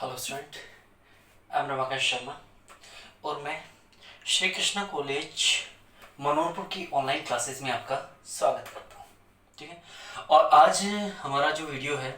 Hello student, I am Ramakant Sharma और मैं Shri Krishna college Manoharpur की ऑनलाइन क्लासेस में आपका स्वागत करता हूँ। ठीक है, और आज हमारा जो वीडियो है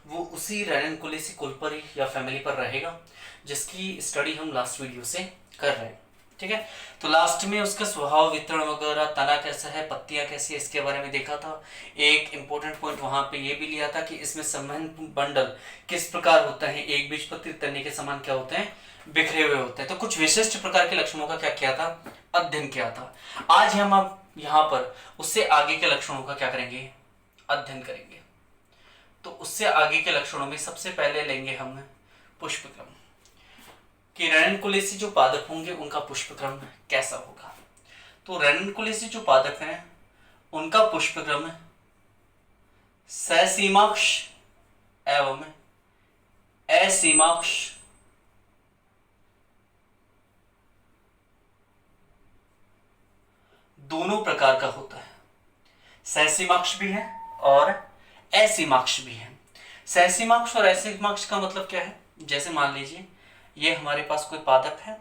वो उसी रैनन कोलेसी कुल पर या फैमिली पर रहेगा जिसकी स्टडी हम लास्ट वीडियो से कर रहे हैं। ठीक है, तो लास्ट में उसका स्वभाव वितरण वगैरह, तना कैसा है, पत्तियां कैसी है, इसके बारे में देखा था। एक इम्पोर्टेंट पॉइंट वहां पे ये भी लिया था कि इसमें संबंध बंडल किस प्रकार होता है, एक बीजपत्री तने के समान क्या होते हैं, बिखरे हुए होते हैं। तो कुछ विशिष्ट प्रकार के लक्षणों का क्या किया था, अध्ययन किया था। आज हम अब यहाँ पर उससे आगे के लक्षणों का क्या करेंगे, अध्ययन करेंगे। तो उससे आगे के लक्षणों में सबसे पहले लेंगे हम पुष्पक्रम, कि रैनन-कोलेसी जो पादप होंगे उनका पुष्पक्रम कैसा होगा। तो रैनन-कोलेसी जो पादप हैं उनका पुष्पक्रम ससीमाक्ष एवं असीमाक्ष दोनों प्रकार का होता है। ससीमाक्ष भी है और असीमाक्ष भी है। ससीमाक्ष और असीमाक्ष का मतलब क्या है, जैसे मान लीजिए ये हमारे पास कोई पादप है,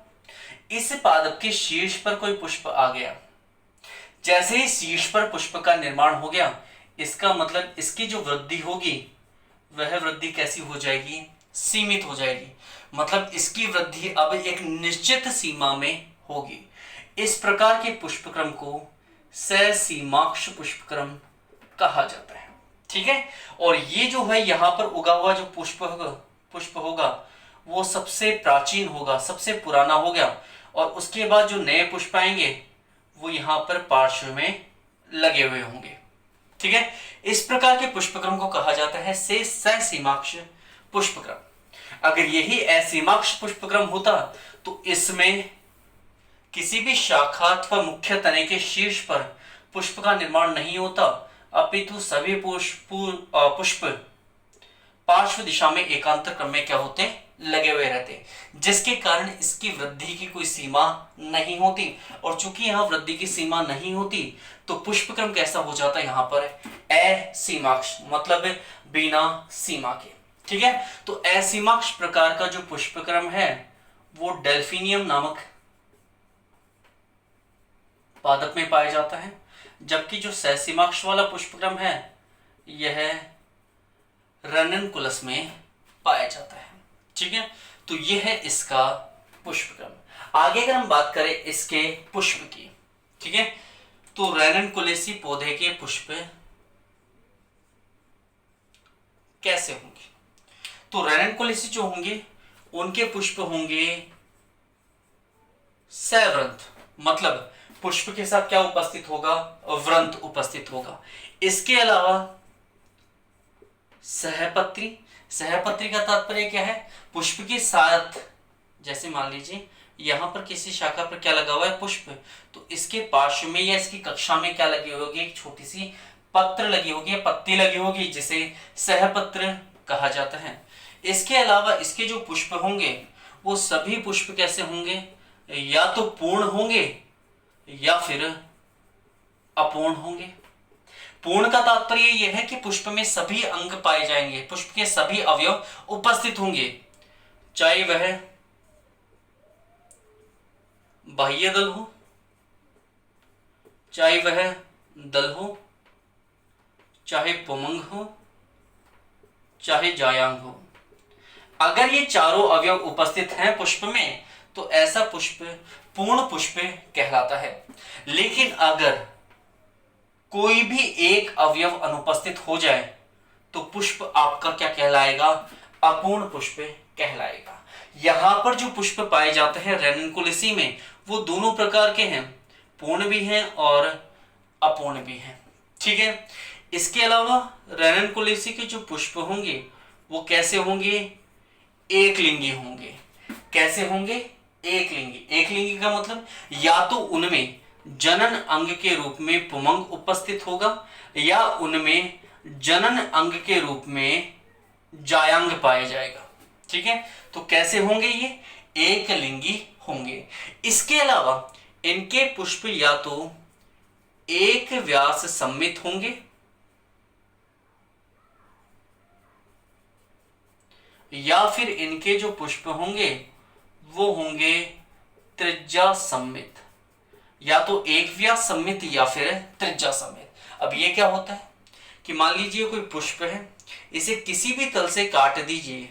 इस पादप के शीर्ष पर कोई पुष्प आ गया। जैसे ही शीर्ष पर पुष्प का निर्माण हो गया, इसका मतलब इसकी जो वृद्धि होगी वह वृद्धि कैसी हो जाएगी, सीमित हो जाएगी। मतलब इसकी वृद्धि अब एक निश्चित सीमा में होगी। इस प्रकार के पुष्पक्रम को ससीमाक्ष पुष्पक्रम कहा जाता है। ठीक है, और ये जो है यहाँ पर उगा हुआ जो पुष्प होगा वो सबसे प्राचीन होगा, सबसे पुराना होगा, और उसके बाद जो नए पुष्प आएंगे वो यहाँ पर पार्श्व में लगे हुए होंगे। ठीक है, इस प्रकार के पुष्पक्रम को कहा जाता है ससीमाक्ष पुष्पक्रम। अगर यही असीमाक्ष पुष्पक्रम होता तो इसमें किसी भी शाखा अथवा मुख्य तने के शीर्ष पर पुष्प का निर्माण नहीं होता, अपितु सभी पुष्प पार्श्व दिशा में एकांतर क्रम में क्या होते, लगे हुए रहते, जिसके कारण इसकी वृद्धि की कोई सीमा नहीं होती। और चूंकि यहाँ वृद्धि की सीमा नहीं होती तो पुष्पक्रम कैसा हो जाता है, यहाँ पर असीमाक्ष, मतलब बिना सीमा के। ठीक है, तो असीमाक्ष प्रकार का जो पुष्पक्रम है वो डेल्फिनियम नामक पादप में पाया जाता है, जबकि जो ससीमाक्ष वाला पुष्पक्रम है यह रैनन-कुलस में पाया जाता है। ठीक है, तो यह है इसका पुष्पक्रम। आगे अगर हम बात करें इसके पुष्प की, ठीक है, तो रैनन-कुलेसी पौधे के पुष्प कैसे होंगे। तो रैनन-कुलेसी जो होंगे उनके पुष्प होंगे सवृंत, मतलब पुष्प के साथ क्या उपस्थित होगा, वृंत उपस्थित होगा। इसके अलावा सहपत्री, सहपत्री का तात्पर्य क्या है, पुष्प के साथ, जैसे मान लीजिए यहां पर किसी शाखा पर क्या लगा हुआ है, पुष्प, तो इसके पार्श्व में या इसकी कक्षा में क्या लगी होगी, एक छोटी सी पत्र लगी होगी या पत्ती लगी होगी, जिसे सहपत्र कहा जाता है। इसके अलावा इसके जो पुष्प होंगे वो सभी पुष्प कैसे होंगे, या तो पूर्ण होंगे या फिर अपूर्ण होंगे। पूर्ण का तात्पर्य यह है कि पुष्प में सभी अंग पाए जाएंगे, पुष्प के सभी अवयव उपस्थित होंगे, चाहे वह बाह्य दल हो, चाहे वह दल हो, चाहे पुमंग हो, चाहे जायांग हो। अगर ये चारों अवयव उपस्थित हैं पुष्प में तो ऐसा पुष्प पूर्ण पुष्प कहलाता है। लेकिन अगर कोई भी एक अवयव अनुपस्थित हो जाए तो पुष्प आपका क्या कहलाएगा, अपूर्ण पुष्प कहलाएगा। यहां पर जो पुष्प पाए जाते हैं रैनन-कुलेसी में वो दोनों प्रकार के हैं, पूर्ण भी हैं और अपूर्ण भी हैं। ठीक है, इसके अलावा रैनन-कुलेसी के जो पुष्प होंगे वो कैसे होंगे, एक लिंगी होंगे। कैसे होंगे, एक लिंगी। एक लिंगी का मतलब या तो उनमें जनन अंग के रूप में पुमंग उपस्थित होगा या उनमें जनन अंग के रूप में जायांग पाया जाएगा। ठीक है, तो कैसे होंगे, ये एक लिंगी होंगे। इसके अलावा इनके पुष्प या तो एक व्यास सम्मित होंगे या फिर इनके जो पुष्प होंगे वो होंगे त्रिज्या सममित, या तो एक व्यास सममित या फिर त्रिज्या सममित। अब ये क्या होता है कि मान लीजिए कोई पुष्प है, इसे किसी भी तल से काट दीजिए,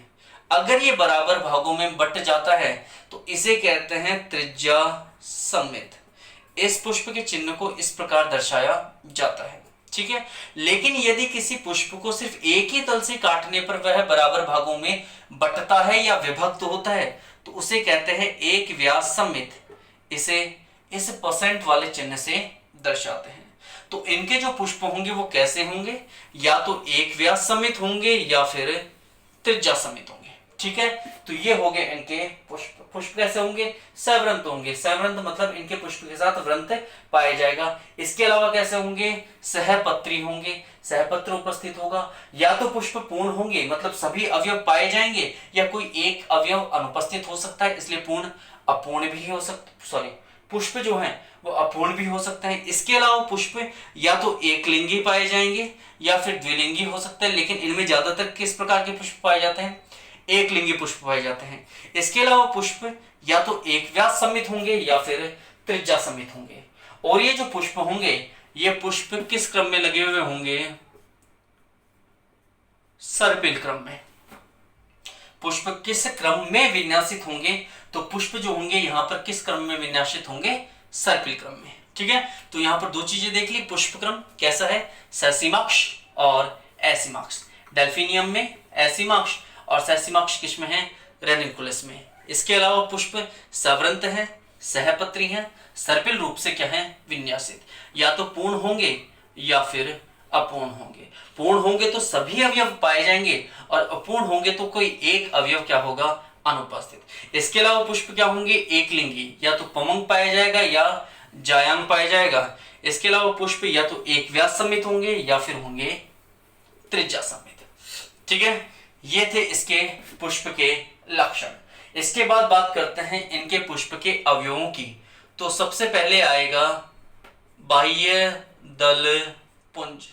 अगर ये बराबर भागों में बट जाता है तो इसे कहते हैं त्रिज्या सममित। इस पुष्प के चिन्ह को इस प्रकार दर्शाया जाता है, ठीक है। लेकिन यदि किसी पुष्प को सिर्फ एक ही तल से काटने पर वह बराबर भागों में बटता है या विभक्त होता है तो उसे कहते हैं एक व्यास सममित। इसे इस परसेंट वाले चिन्ह से दर्शाते हैं। तो इनके जो पुष्प होंगे वो कैसे होंगे, या तो एक व्यास सममित होंगे या फिर त्रिज्या सममित होंगे, ठीक है। तो ये हो गए इनके पुष्प। पुष्प कैसे होंगे, सवृंत होंगे। सवृंत मतलब इनके पुष्प के साथ वृंत पाया जाएगा। इसके अलावा कैसे होंगे, सहपत्री होंगे, सहपत्र उपस्थित होगा। या तो पुष्प पूर्ण होंगे मतलब सभी अवयव पाए जाएंगे, या कोई एक अवयव अनुपस्थित हो सकता है, इसलिए पूर्ण अपूर्ण भी हो सकता, पुष्प जो हैं वो अपूर्ण भी हो सकते हैं। इसके अलावा पुष्प या तो एक लिंगी पाए जाएंगे या फिर द्विलिंगी हो सकते हैं, लेकिन इनमें ज्यादातर किस प्रकार के पुष्प पाए जाते हैं, एक लिंगी पुष्प पाए जाते हैं। इसके अलावा पुष्प या तो एक व्यास सममित होंगे या फिर त्रिज्या सममित होंगे। और ये जो पुष्प होंगे ये पुष्प किस क्रम में लगे हुए होंगे, सर्पिल क्रम में। पुष्प किस क्रम में विन्यासित होंगे, तो पुष्प जो होंगे यहाँ पर किस क्रम में विन्यासित होंगे, सर्पिल क्रम में, ठीक है। तो यहाँ पर दो चीजें देख ली, पुष्प क्रम कैसा है, ससीमाक्ष और एसीमाक्ष। डेल्फिनियम में एसीमाक्ष और ससीमाक्ष किस में है, रेनिकुलस में। इसके अलावा पुष्प सवृंत है, सहपत्री है, सर्पिल रूप से क्या है, विन्यासित। या तो पूर्ण होंगे या फिर अपूर्ण होंगे। पूर्ण होंगे तो सभी अवयव पाए जाएंगे और अपूर्ण होंगे तो कोई एक अवयव क्या होगा, अनुपस्थित। इसके अलावा पुष्प क्या होंगे, एक लिंगी, या तो पमंग पाया जाएगा या जायांग पाया जाएगा। इसके अलावा पुष्प या तो एक व्यास सममित होंगे या फिर होंगे त्रिज्या सममित, ठीक है। ये थे इसके पुष्प के लक्षण। इसके बाद बात करते हैं इनके पुष्प के अवयवों की। तो सबसे पहले आएगा बाह्य दल पुंज,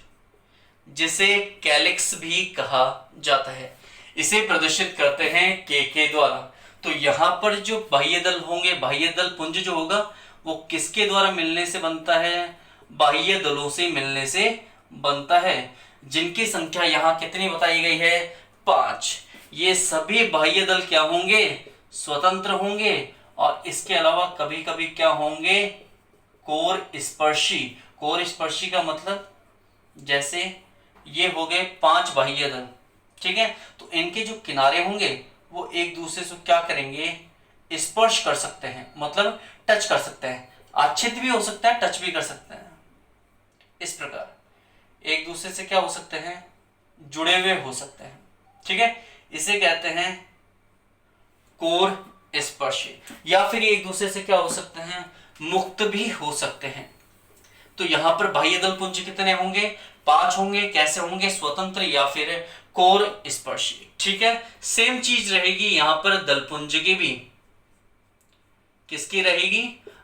जिसे कैलिक्स भी कहा जाता है। इसे प्रदर्शित करते हैं के द्वारा। तो यहाँ पर जो बाह्य दल होंगे, बाह्य दल पुंज जो होगा वो किसके द्वारा मिलने से बनता है, बाह्य दलों से मिलने से बनता है, जिनकी संख्या यहाँ कितनी बताई गई है, 5। ये सभी बाह्य दल क्या होंगे, स्वतंत्र होंगे और इसके अलावा कभी कभी क्या होंगे, कोर स्पर्शी। कोर स्पर्शी का मतलब जैसे ये हो गए 5 बाह्य दल, ठीक है। तो इनके जो किनारे होंगे वो एक दूसरे से क्या करेंगे, स्पर्श कर सकते हैं, मतलब टच कर सकते हैं। आच्छिद्य भी हो सकता है, टच भी कर सकते हैं। इस प्रकार एक दूसरे से क्या हो सकते हैं, जुड़े हुए हो सकते हैं, ठीक है। इसे कहते हैं कोर स्पर्शी। या फिर एक दूसरे से क्या हो सकते हैं, मुक्त भी हो सकते हैं। तो यहां पर बाह्य दल पुंज कितने होंगे, 5 होंगे। कैसे होंगे, स्वतंत्र या फिर कोर स्पर्शी, ठीक है। सेम चीज रहेगी यहां पर दलपुंज की भी। किसकी रहेगी,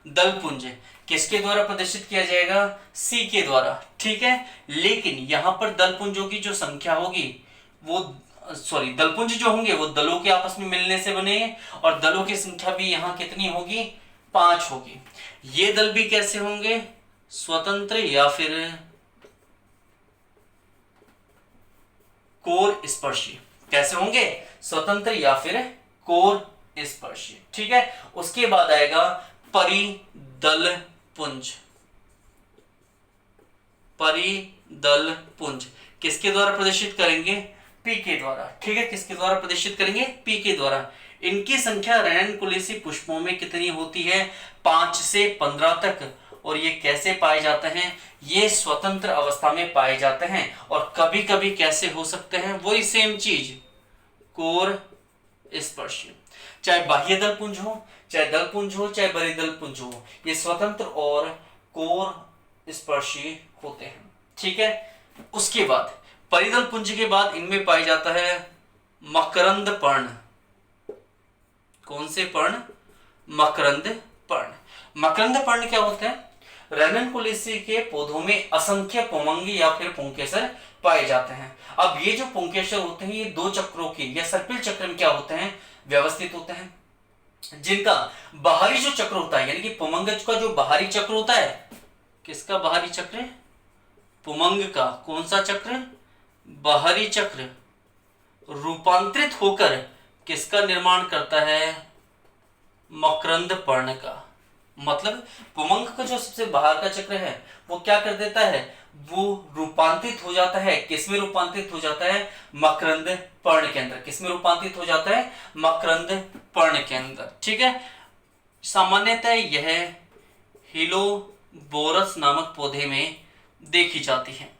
दलपुंज। किसके द्वारा प्रदर्शित किया जाएगा, सी के द्वारा, ठीक है। लेकिन यहां पर दलपुंजों की जो संख्या होगी वो दलपुंज जो होंगे वो दलों के आपस में मिलने से बने, और दलों की संख्या भी यहां कितनी होगी, 5 होगी। ये दल भी कैसे होंगे, स्वतंत्र या फिर कोर स्पर्शी। कैसे होंगे, स्वतंत्र या फिर कोर स्पर्शी, ठीक है। उसके बाद आएगा परिदल पुंज। परिदल पुंज किसके द्वारा प्रदर्शित करेंगे, पी के द्वारा, ठीक है। किसके द्वारा प्रदर्शित करेंगे, पी के द्वारा। इनकी संख्या रेनकुलेसी पुष्पों में कितनी होती है, 5 से 15 तक। और ये कैसे पाए जाते हैं, ये स्वतंत्र अवस्था में पाए जाते हैं। और कभी कभी कैसे हो सकते हैं, वही सेम चीज, कोर स्पर्शी। चाहे बाह्य दल पुंज हो, चाहे दल पुंज हो, चाहे परिदल पुंज हो, ये स्वतंत्र और कोर स्पर्शी होते हैं, ठीक है। उसके बाद परिदल पुंज के बाद इनमें पाया जाता है मकरंद पर्ण। कौन से पर्ण, मकरंद पर्ण। मकरंद पर्ण क्या होते हैं, रेनकुलेसी के पौधों में असंख्य पुमंग या फिर पुंकेसर पाए जाते हैं। अब ये जो पुंकेसर होते हैं ये दो चक्रों के या सर्पिल चक्र में क्या होते हैं, व्यवस्थित होते हैं, जिनका बाहरी जो चक्र होता है यानी कि पुमंगज का जो बाहरी चक्र होता है, किसका बाहरी चक्र, पुमंग का कौन सा चक्र, बाहरी चक्र, रूपांतरित होकर किसका निर्माण करता है, मकरंद पर्ण का। मतलब पुमंग का जो सबसे बाहर का चक्र है वो क्या कर देता है, वो रूपांतरित हो जाता है, किसमें रूपांतरित हो जाता है, मकरंद पर्ण के अंदर। किसमें रूपांतरित हो जाता है, मकरंद पर्ण के अंदर। ठीक है, सामान्यतः यह हिलोबोरस नामक पौधे में देखी जाती है।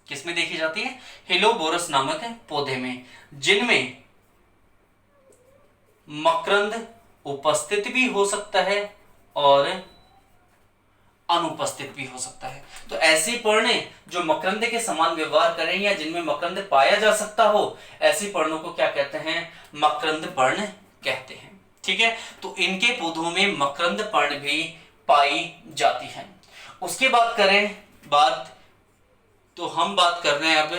किसमें देखी जाती है, हिलोबोरस नामक पौधे में, जिनमें मकरंद उपस्थित भी हो सकता है और अनुपस्थित भी हो सकता है। तो ऐसी पर्णे जो मकरंद के समान व्यवहार करें या जिनमें मकरंद पाया जा सकता हो, ऐसी पर्णों को क्या कहते हैं, मकरंद पर्ण कहते हैं। ठीक है, तो इनके पौधों में मकरंद पर्ण भी पाई जाती है। उसके बाद करें बात, तो हम बात कर रहे हैं अब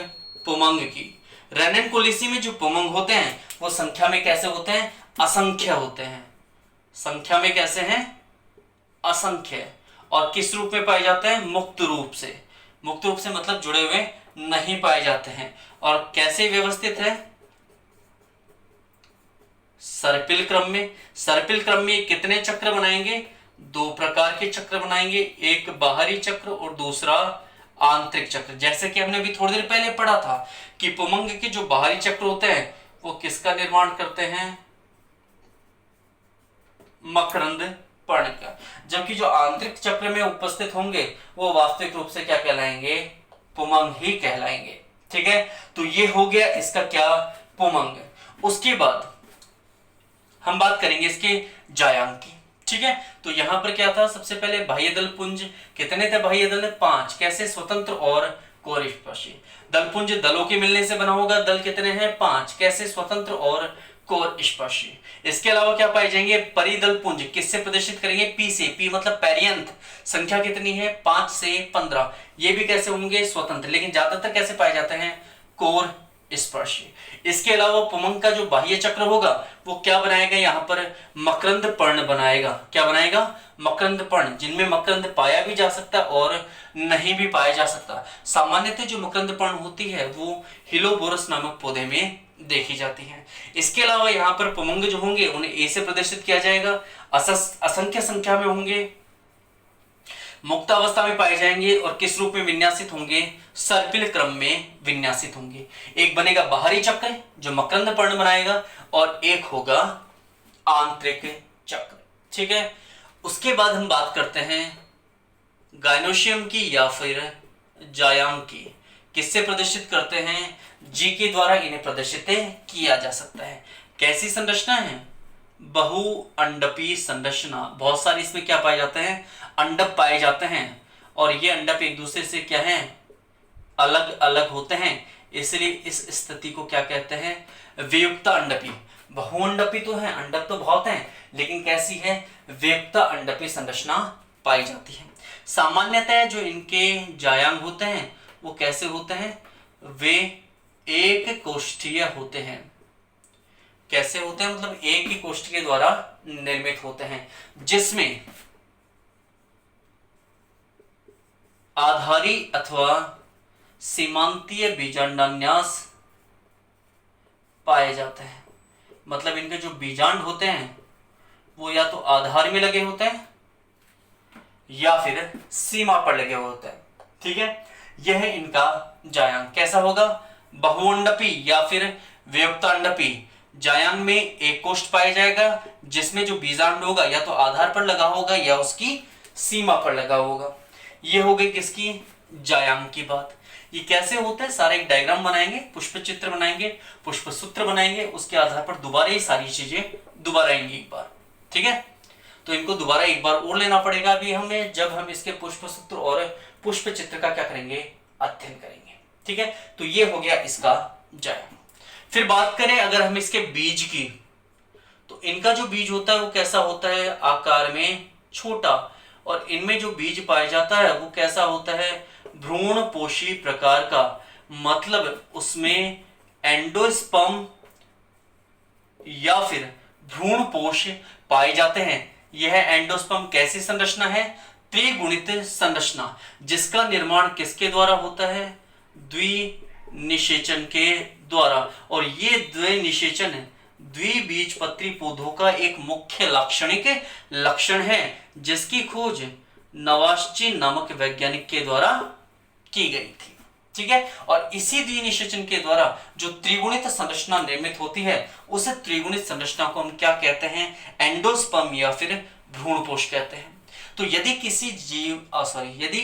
पुमंग की। रेननकुलिसी में जो पुमंग होते हैं वो संख्या में कैसे होते हैं, असंख्य होते हैं। संख्या में कैसे हैं, असंख्य। और किस रूप में पाए जाते हैं, मुक्त रूप से। मुक्त रूप से मतलब जुड़े हुए नहीं पाए जाते हैं। और कैसे व्यवस्थित है, सर्पिल क्रम में। सर्पिल क्रम में कितने चक्र बनाएंगे, दो प्रकार के चक्र बनाएंगे, एक बाहरी चक्र और दूसरा आंतरिक चक्र। जैसे कि हमने अभी थोड़ी देर पहले पढ़ा था कि पुमंग के जो बाहरी चक्र होते हैं वो किसका निर्माण करते हैं, मकरंद पर्ण का, जबकि जो आंतरिक चक्र में उपस्थित होंगे वो वास्तविक रूप से क्या कहलाएंगे, पुमंग ही कहलाएंगे। ठीक है, तो ये हो गया इसका क्या, पुमंग। उसके बाद हम बात करेंगे इसके जायांग की। ठीक है, तो यहां पर क्या था, सबसे पहले बाह्य दल पुंज कितने थे, बाह्य दल 5, कैसे, स्वतंत्र और कोरस्पर्शी। दल पुंज दलों के मिलने से बना होगा, दल कितने हैं, 5, कैसे, स्वतंत्र और कोरस्पर्शी। इसके अलावा क्या पाए जाएंगे, परिदल पुंज, किससे प्रदर्शित करेंगे, पी से। पी मतलब पर्यंत, संख्या कितनी है, 5 से 15। ये भी कैसे होंगे, स्वतंत्र, लेकिन ज्यादातर कैसे पाए जाते हैं, कोर स्पर्शी। इसके अलावा पुमंग का जो बाह्य चक्र होगा वो क्या बनाएगा, यहाँ पर मकरंद पर्ण बनाएगा। क्या बनाएगा, मकरंद पर्ण, जिनमें मकरंद पाया भी जा सकता है और नहीं भी पाया जा सकता। सामान्यतः जो मकरंद पर्ण होती है वो हिलोबोरस नामक पौधे में देखी जाती है। इसके अलावा यहाँ पर पुमंग जो होंगे उन्हें ए से प्रदर्शित किया जाएगा, असंख्य संख्या में होंगे, मुक्त अवस्था में पाए जाएंगे और किस रूप में विन्यासित होंगे, सर्पिल क्रम में विन्यासित होंगे। एक बनेगा बाहरी चक्र जो मकरंद पर्ण बनाएगा और एक होगा आंतरिक चक्र। ठीक है, उसके बाद हम बात करते हैं गायनोशियम की या फिर जायांग की। किससे प्रदर्शित करते हैं, जी के द्वारा इन्हें प्रदर्शित किया जा सकता है। कैसी संरचना है, बहु अंडपी संरचना। बहुत सारी इसमें क्या पाए जाते हैं, अंडप पाए जाते हैं और ये अंडप एक दूसरे से क्या है, अलग अलग होते हैं, इसलिए इस स्थिति को क्या कहते हैं, वियुक्ता अंडपी। बहुअंडपी तो है, अंडप तो बहुत हैं, लेकिन कैसी है, वियुक्ता अंडपी संरचना पाई जाती है। सामान्यतः जो इनके जायांग होते हैं वो कैसे होते हैं, वे एक कोष्ठीय होते हैं। कैसे होते हैं, मतलब एक ही कोष्ठ के द्वारा निर्मित होते हैं, जिसमें आधारी अथवा सीमांतीय बीजांडान्यास पाए जाते हैं। मतलब इनके जो बीजांड होते हैं वो या तो आधार में लगे होते हैं या फिर सीमा पर लगे होते हैं। ठीक है, यह है इनका जायांग। कैसा होगा, बहुअंडपी या फिर वियुक्तांडपी। जायांग में एक कोष्ठ पाया जाएगा जिसमें जो बीजांड होगा या तो आधार पर लगा होगा या उसकी सीमा पर लगा होगा। ये हो गई किसकी, जायांग की बात। ये कैसे होता है, सारे एक डायग्राम बनाएंगे, पुष्प चित्र बनाएंगे, पुष्प सूत्र बनाएंगे, उसके आधार पर दोबारा ये सारी चीजें दोबारा आएंगी एक बार। ठीक है, तो इनको दोबारा एक बार और लेना पड़ेगा अभी हमें, जब हम इसके पुष्प सूत्र और पुष्प चित्र का क्या करेंगे, अध्ययन करेंगे। ठीक है, तो ये हो गया इसका जायांग। फिर बात करें अगर हम इसके बीज की, तो इनका जो बीज होता है वो कैसा होता है, आकार में छोटा, और इनमें जो बीज पाया जाता है वो कैसा होता है, भ्रूण पोषी प्रकार का, मतलब उसमें एंडोस्पर्म या फिर भ्रूणपोष पाए जाते हैं। यह एंडोस्पर्म कैसी संरचना है? त्रिगुणित संरचना, जिसका निर्माण किसके द्वारा होता है? द्विनिषेचन के द्वारा। और ये द्विनिषेचन द्विबीजपत्री पौधों का एक मुख्य लाक्षणिक लक्षण है, जिसकी खोज नवाश्ची नामक वैज्ञानिक के द्वारा की गई थी। ठीक है, और इसी द्विनिषेचन के द्वारा जो त्रिगुणित संरचना निर्मित होती है, उस त्रिगुणित संरचना को हम क्या कहते हैं? एंडोस्पर्म या फिर भ्रूणपोष कहते हैं। तो यदि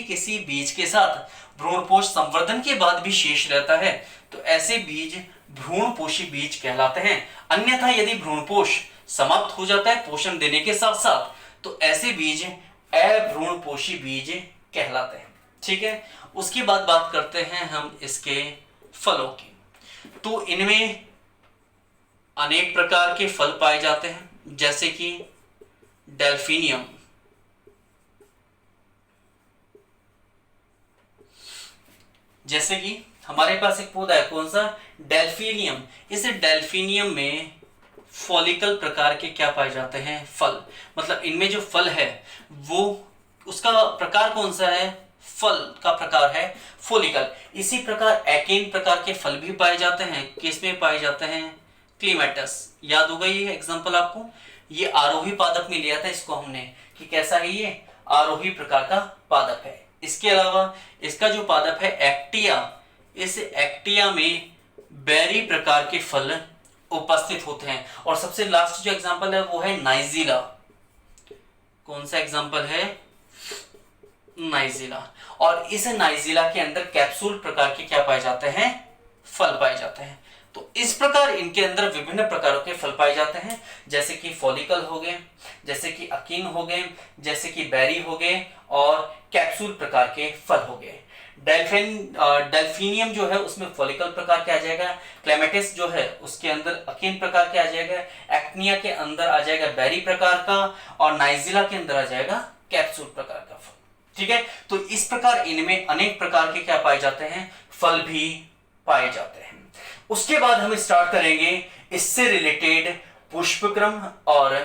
किसी बीज के साथ भ्रूणपोष संवर्धन के बाद भी शेष रहता है, तो ऐसे बीज भ्रूणपोषी बीज कहलाते हैं। अन्यथा यदि भ्रूणपोष समाप्त हो जाता है पोषण देने के साथ साथ, तो ऐसे बीज अभ्रूणपोषी बीज कहलाते हैं। ठीक है, उसके बाद बात करते हैं हम इसके फलों की। तो इनमें अनेक प्रकार के फल पाए जाते हैं, जैसे कि डेल्फिनियम, जैसे कि हमारे पास एक पौधा है, कौन सा? डेल्फिनियम। इस डेल्फिनियम में फॉलिकल प्रकार के क्या पाए जाते हैं? फल। मतलब इनमें जो फल है वो उसका प्रकार कौन सा है? फल का प्रकार है फॉलिकल। इसी प्रकार एकेन प्रकार के फल भी पाए जाते हैं। किसमें पाए जाते हैं? क्लीमेटस। याद होगा ये एग्जांपल आपको, ये आरोही पादप में लिया था इसको हमने कि कैसा है ये? आरोही प्रकार का पादप है। इसके अलावा इसका जो पादप है एक्टिया, इस एक्टिया में बेरी प्रकार के फल उपस्थित होते हैं। और सबसे लास्ट जो एग्जांपल है वो है नाइजीला। कौन सा एग्जांपल है? नाइजीला। और इस नाइजीला के अंदर कैप्सूल प्रकार के क्या पाए जाते हैं? फल पाए जाते हैं। तो इस प्रकार इनके अंदर विभिन्न प्रकारों के फल पाए जाते हैं, जैसे कि फॉलिकल हो गए, जैसे कि अकीन हो गए, जैसे कि बेरी हो गए, और कैप्सूल प्रकार के फल हो गए। डेल्फिनियम जो है उसमें फॉलिकल प्रकार के आ जाएगा, क्लेमेटिस जो है उसके अंदर अकीन प्रकार के आ जाएगा, एक्टिनिया के अंदर आ जाएगा बेरी प्रकार का, और नाइजीला के अंदर आ जाएगा कैप्सूल प्रकार का फल। ठीक है, तो इस प्रकार इनमें अनेक प्रकार के क्या पाए जाते हैं? फल भी पाए जाते हैं। उसके बाद हम स्टार्ट करेंगे इससे रिलेटेड पुष्पक्रम और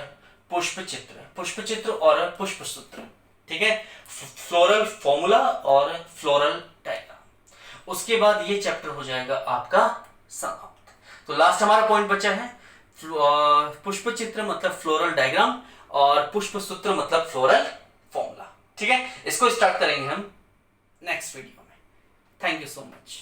पुष्पचित्र और पुष्पसूत्र। ठीक है, फ्लोरल फॉर्मूला और फ्लोरल डायग्राम। उसके बाद ये चैप्टर हो जाएगा आपका समाप्त। तो लास्ट हमारा पॉइंट बचा है पुष्पचित्र मतलब फ्लोरल डायग्राम, और पुष्पसूत्र मतलब फ्लोरल फॉर्मूला। ठीक है, इसको स्टार्ट करेंगे हम नेक्स्ट वीडियो में। Thank you so much.